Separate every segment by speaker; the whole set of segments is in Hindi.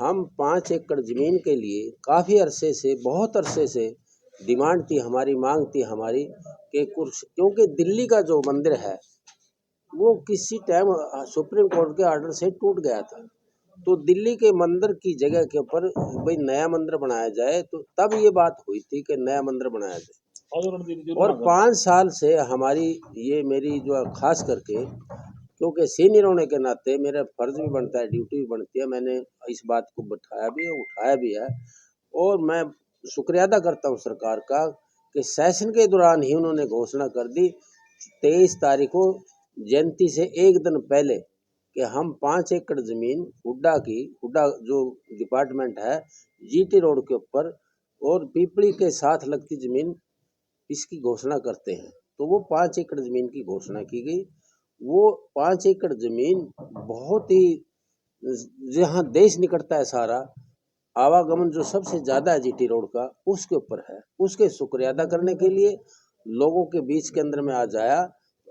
Speaker 1: हम 5 एकड़ ज़मीन के लिए काफ़ी अरसे से, बहुत अरसे से डिमांड थी हमारी, मांग थी हमारी कि कुछ, क्योंकि दिल्ली का जो मंदिर है वो किसी टाइम सुप्रीम कोर्ट के ऑर्डर से टूट गया था। तो दिल्ली के मंदिर की जगह के ऊपर भाई नया मंदिर बनाया जाए, तो तब ये बात हुई थी कि नया मंदिर बनाया जाए। और 5 साल से हमारी ये मेरी जो खास करके, क्योंकि सीनियर होने के नाते मेरा फर्ज भी बनता है, ड्यूटी भी बनती है, मैंने इस बात को बैठाया भी है, उठाया भी है। और मैं शुक्रिया अदा करता हूँ सरकार का कि सेशन के दौरान ही उन्होंने घोषणा कर दी 23 तारीख को, जयंती से एक दिन पहले, कि हम 5 एकड़ ज़मीन हुड्डा जो डिपार्टमेंट है जीटी रोड के ऊपर और पीपली के साथ लगती ज़मीन, इसकी घोषणा करते हैं। तो वो 5 एकड़ ज़मीन की घोषणा की गई। वो 5 एकड़ ज़मीन बहुत ही, जहाँ देश निकलता है सारा, आवागमन जो सबसे ज़्यादा है जीटी रोड का, उसके ऊपर है। उसके शुक्रिया अदा करने के लिए लोगों के बीच के अंदर में आज आया।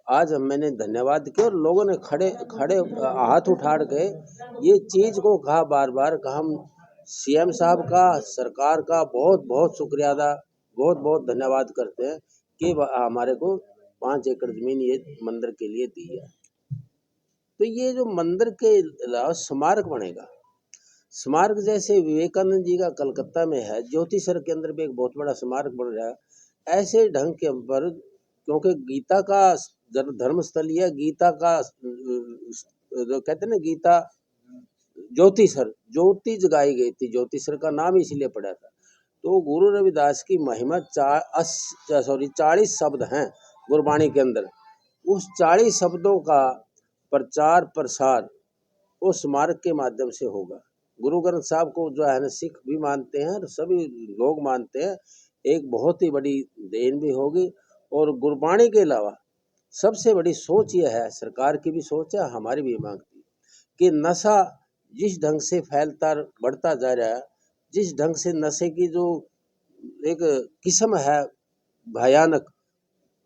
Speaker 1: आज मैंने धन्यवाद किया और लोगों ने खड़े हाथ उठा के ये चीज़ को कहा, बार बार कहा, हम सीएम साहब का, सरकार का बहुत बहुत शुक्रिया अदा, बहुत बहुत धन्यवाद करते हैं कि हमारे को 5 एकड़ ज़मीन ये मंदिर के लिए दी है। तो ये जो मंदिर के अलावा स्मारक बनेगा, स्मारक जैसे विवेकानंद जी का कलकत्ता में है, ज्योति सर के अंदर भी एक बहुत बड़ा स्मारक बन रहा है। ऐसे ढंग के ऊपर, क्योंकि गीता का धर्म स्थल है, गीता का जो कहते हैं ना, गीता ज्योति सर, ज्योति जगाई गई थी, ज्योति सर का नाम इसलिए पड़ा था। तो गुरु रविदास की महिमा 40 शब्द हैं गुरबाणी के अंदर। उस 40 शब्दों का प्रचार प्रसार उस स्मारक के माध्यम से होगा। गुरु ग्रंथ साहब को जो है ना सिख भी मानते हैं और सभी लोग मानते हैं, एक बहुत ही बड़ी देन भी होगी। और गुरबाणी के अलावा सबसे बड़ी सोच यह है, सरकार की भी सोच है, हमारी भी मांग थी, कि नशा जिस ढंग से फैलता बढ़ता जा रहा है, जिस ढंग से नशे की जो एक किस्म है भयानक,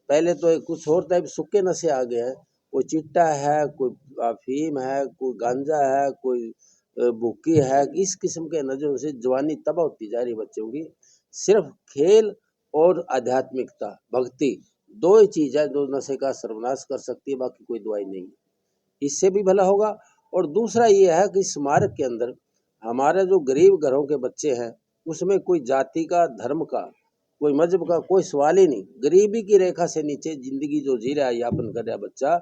Speaker 1: पहले तो कुछ और टाइप सूखे नशे आ गए हैं, कोई चिट्टा है, कोई अफीम है, कोई गांजा है, कोई भुक्की है, इस किस्म के नशों से जवानी तबाह होती जा रही बच्चों की। सिर्फ खेल और आध्यात्मिकता, भक्ति, दो ही चीज़ है जो नशे का सर्वनाश कर सकती है, बाकी कोई दवाई नहीं। इससे भी भला होगा। और दूसरा ये है कि स्मारक के अंदर हमारे जो गरीब घरों के बच्चे हैं, उसमें कोई जाति का, धर्म का, कोई मजहब का कोई सवाल ही नहीं। गरीबी की रेखा से नीचे जिंदगी जो जी रहा है, यापन कर रहा है बच्चा,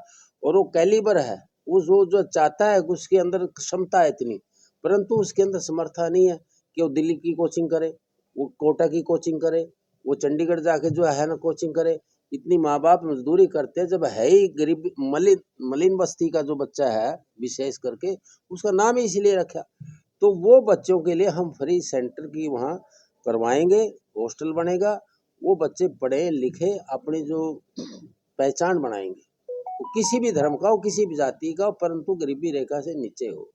Speaker 1: और वो कैलिबर है, वो जो चाहता है, उसके अंदर क्षमता है इतनी, परंतु उसके अंदर समर्था नहीं है कि वो दिल्ली की कोचिंग करे, वो कोटा की कोचिंग करे, वो चंडीगढ़ जाके जो है ना कोचिंग करे। इतनी माँ बाप मजदूरी करते हैं, जब है ही गरीब मलिन बस्ती का जो बच्चा है, विशेष करके उसका नाम ही इसलिए रखा। तो वो बच्चों के लिए हम फ्री सेंटर की वहाँ करवाएंगे, हॉस्टल बनेगा, वो बच्चे पढ़े लिखे अपनी जो पहचान बनाएंगे, वो किसी भी धर्म का हो, किसी भी जाति का हो, परंतु गरीबी रेखा से नीचे हो।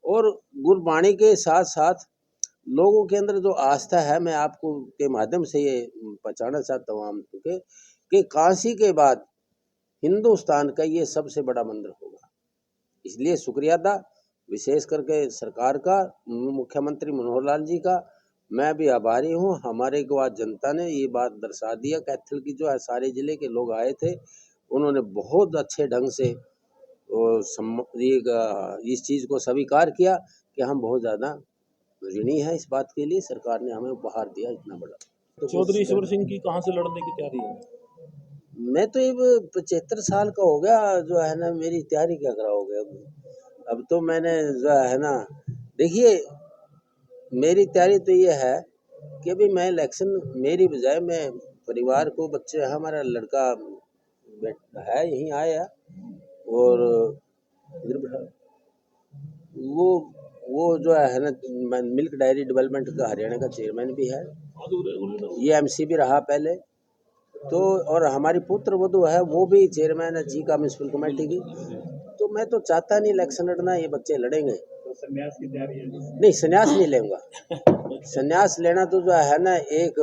Speaker 1: और गुरबाणी के साथ साथ लोगों के अंदर जो आस्था है, मैं आपको के माध्यम से ये पहुंचाना चाहता हूँ आम के, कि काशी के बाद हिंदुस्तान का ये सबसे बड़ा मंदिर होगा। इसलिए शुक्रिया अदा विशेष करके सरकार का, मुख्यमंत्री मनोहर लाल जी का मैं भी आभारी हूँ। हमारे को आज जनता ने ये बात दर्शा दिया, कैथल की जो है सारे जिले के लोग आए थे, उन्होंने बहुत अच्छे ढंग से इस चीज़ को स्वीकार किया कि हम बहुत ज़्यादा ऋणी है इस बात के लिए, सरकार ने हमें उपहार दिया इतना बड़ा।
Speaker 2: तो चौधरी ईश्वर सिंह की कहाँ से लड़ने की तैयारी है?
Speaker 1: मैं तो ये 75 साल का हो गया, जो है ना मेरी तैयारी क्या करा हो गया। अब तो मैंने जो है ना, देखिए मेरी तैयारी तो ये है कि अभी मैं इलेक्शन, मेरी बजाय मैं परिवार को, बच्चे, हमारा लड़का है यहीं आया, और वो जो है ना मिल्क डायरी डेवलपमेंट का हरियाणा का चेयरमैन भी है, ये एमसी भी रहा पहले तो, और हमारी पुत्र वधू है वो भी चेयरमैन है जी का म्यूनसिपल कमेटी की। तो मैं तो चाहता नहीं इलेक्शन लड़ना, ये बच्चे लड़ेंगे।
Speaker 2: तो संन्यास की तैयारी है?
Speaker 1: नहीं, संन्यास नहीं लेऊंगा। संन्यास लेना तो जो है ना एक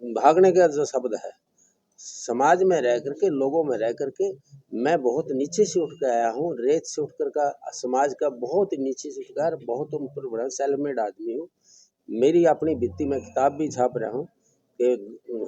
Speaker 1: भागने का जो शब्द है, समाज में रह करके, लोगों में रह करके मैं बहुत नीचे से उठ के आया हूँ, रेत से उठ कर का समाज का बहुत नीचे से उठकर बहुत ऊपर बढ़ा, सेल्फ मेड आदमी हूँ। मेरी अपनी बित्ती में किताब भी छाप रहा हूँ कि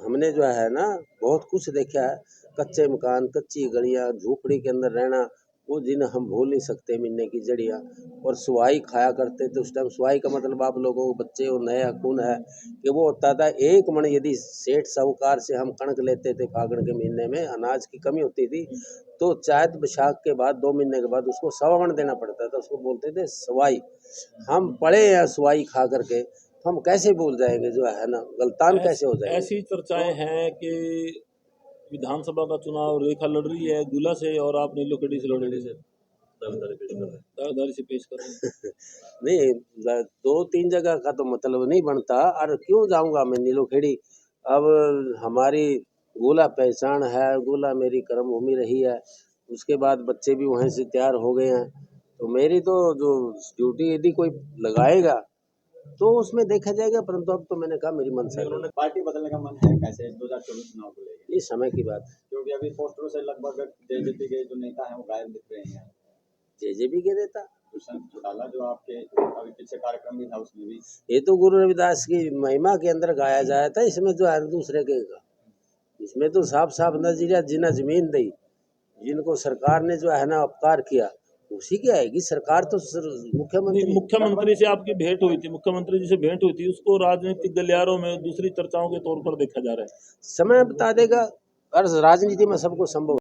Speaker 1: हमने जो है ना बहुत कुछ देखा है, कच्चे मकान, कच्ची गलियाँ, झोपड़ी के अंदर रहना, वो दिन हम भूल नहीं सकते। मिलने की जड़ियाँ और सुवाई खाया करते थे उस टाइम। सुवाई का मतलब आप लोगों को बच्चे वो नया खून है कि वो होता था 1 मन यदि सेठ साहूकार से हम कणक लेते थे फागण के महीने में, अनाज की कमी होती थी तो चैत बैसाख के बाद 2 महीने के बाद उसको 1.25 मन देना पड़ता था, उसको बोलते थे सवाई। हम पड़े हैं सुवाई खा करके, तो हम कैसे भूल जाएंगे जो है ना, गलतान कैसे हो जाएंगे।
Speaker 2: ऐसी चर्चाएं हैं कि विधानसभा का चुनाव रेखा लड़ रही है गुला से और आप नीलोखेड़ी से लड़ रही है, दावेदारी से पेश कर रहे हैं।
Speaker 1: नहीं, 2-3 जगह का तो मतलब नहीं बनता, और क्यों जाऊंगा मैं नीलोखेड़ी। अब हमारी गोला पहचान है, गोला मेरी कर्म भूमि रही है, उसके बाद बच्चे भी वहीं से तैयार हो गए हैं, तो मेरी तो जो ड्यूटी यदि कोई लगाएगा तो उसमें देखा जाएगा, परंतु अब तो मैंने कहा मेरी मनसा है।
Speaker 3: पार्टी बदलने का मन है कैसे 2024 चुनाव को लेकर?
Speaker 1: ये समय की बात है।
Speaker 3: क्योंकि अभी पोस्टरों से लगभग जेजेपी के जो नेता हैं वो गायब दिख रहे हैं।
Speaker 1: जेजेबी के नेता,
Speaker 3: दुष्यंत चौटाला जो आपके अभी पीछे कार्यक्रम भी था उसमें भी
Speaker 1: ये तो गुरु रविदास की महिमा के अंदर गाया जाया था, इसमें जो है दूसरे के, इसमें तो साफ साफ नजरिया जिना जमीन दी, जिनको सरकार ने जो है ना उपकार किया उसी की आएगी सरकार। तो
Speaker 2: मुख्यमंत्री से आपकी भेंट हुई थी, मुख्यमंत्री जी से भेंट हुई थी, उसको राजनीतिक गलियारों में दूसरी चर्चाओं के तौर पर देखा जा रहा है।
Speaker 1: समय बता देगा, और राजनीति में सबको संभव